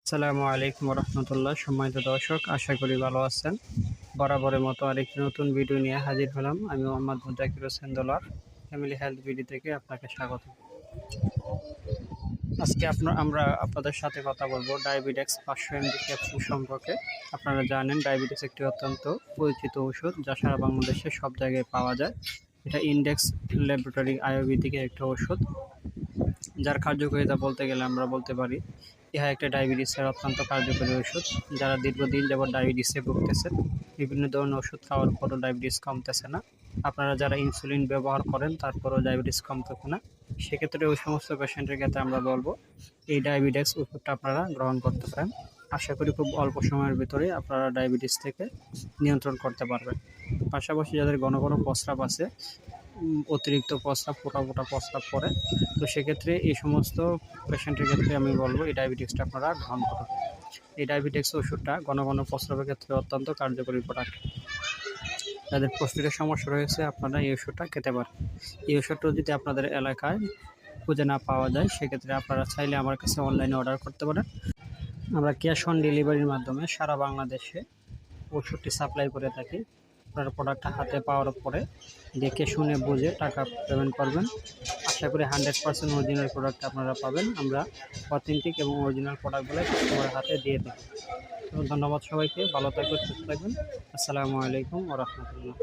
আসসালামু আলাইকুম রহমতুল্লাহ। সম্মানিত দর্শক, আশা করি ভালো আছেন। বরাবরের মতো আরেকটি নতুন ভিডিও নিয়ে হাজির হলাম। আমি Mohammad Muzakir Hossain Dolar, family health video থেকে আপনাকে স্বাগত। আজকে আমরা আপনাদের সাথে কথা বলবো ডায়াবেটিক্স 500 mg ক্যাপসুল সম্পর্কে। আপনারা জানেন ডায়াবেটিস একটি অত্যন্ত পরিচিত ওষুধ, যা সারা বাংলাদেশে সব জায়গায় পাওয়া যায়। এটা ইন্ডেক্স ল্যাবরেটরি আয়ুর্বেদিকের একটা ওষুধ, যার কার্যকারিতা বলতে গেলে আমরা বলতে পারি ইহা একটা ডায়াবেটিসের অত্যন্ত কার্যকরী ওষুধ। যারা দীর্ঘদিন যাবত ডায়াবেটিসে ভুগতেছেন, বিভিন্ন ধরনের ওষুধ খাওয়ার পরও ডায়াবেটিস কমতেছে না, আপনারা যারা ইনসুলিন ব্যবহার করেন তারপরেও ডায়াবেটিস কমতেছে না, সেক্ষেত্রে ওই সমস্ত পেশেন্টের ক্ষেত্রে আমরা বলবো এই ডায়াবেটিক্স ওষুধটা আপনারা গ্রহণ করতে পারেন। আশা করি খুব অল্প সময়ের ভিতরে আপনারা ডায়াবেটিস থেকে নিয়ন্ত্রণ করতে পারবেন। পাশাপাশি যাদের ঘন ঘন প্রস্রাব আছে, অতিরিক্ত প্রস্রাব, ফোঁটা ফোঁটা প্রস্রাব পড়ে, তো সেক্ষেত্রে এই সমস্ত পেশেন্টের ক্ষেত্রে আমি বলবো এই ডায়াবেটিক্সটা আপনারা গ্রহণ করুন। এই ডায়াবেটিক্স ওষুধটা ঘন ঘন প্রস্রাবের ক্ষেত্রে অত্যন্ত কার্যকরী প্রোডাক্ট। যাদের প্রস্রাবের সমস্যা রয়েছে আপনারা এই ওষুধটা খেতে পারেন। এই ওষুধটা যদি আপনাদের এলাকায় খুঁজে না পাওয়া যায়, সেক্ষেত্রে আপনারা চাইলে আমার কাছে অনলাইনে অর্ডার করতে পারেন। আমরা ক্যাশ অন ডেলিভারির মাধ্যমে সারা বাংলাদেশে ওষুধটি সাপ্লাই করে থাকি। আপনারা প্রোডাক্টটা হাতে পাওয়ার পরে দেখে শুনে বুঝে টাকা পেমেন্ট করবেন। আশা করি 100% অরিজিনাল প্রোডাক্ট আপনারা পাবেন। আমরা অথেন্টিক এবং অরিজিনাল প্রোডাক্টগুলো কাস্টমারের হাতে দিয়ে দিই। তো ধন্যবাদ সবাইকে, ভালো থাকবেন, সুস্থ থাকবেন। আসসালামু আলাইকুম ওয়া রাহমাতুল্লাহ।